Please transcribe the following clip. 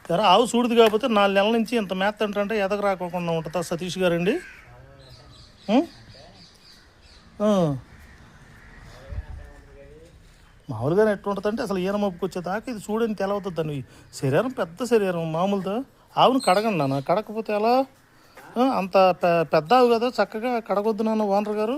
సరే ఆవు చూడదు కాకపోతే 4 నెలల నుంచి ఇంత మేత అంటే ఎదగ రాకోకుండా ఉంటుందా సతీష్ గారండి? మామూలుగానే ఎట్లా ఉంటుందంటే అసలు ఈన మప్పుకు వచ్చేదాకా ఇది చూడని తెలవుతుంది దాన్ని. శరీరం పెద్ద శరీరం మామూలుతో. ఆవును కడగండి నాన్న, కడకపోతే ఎలా? అంత పెద్ద ఆవు కదా, చక్కగా కడగొద్దు నాన్న ఓనర్ గారు.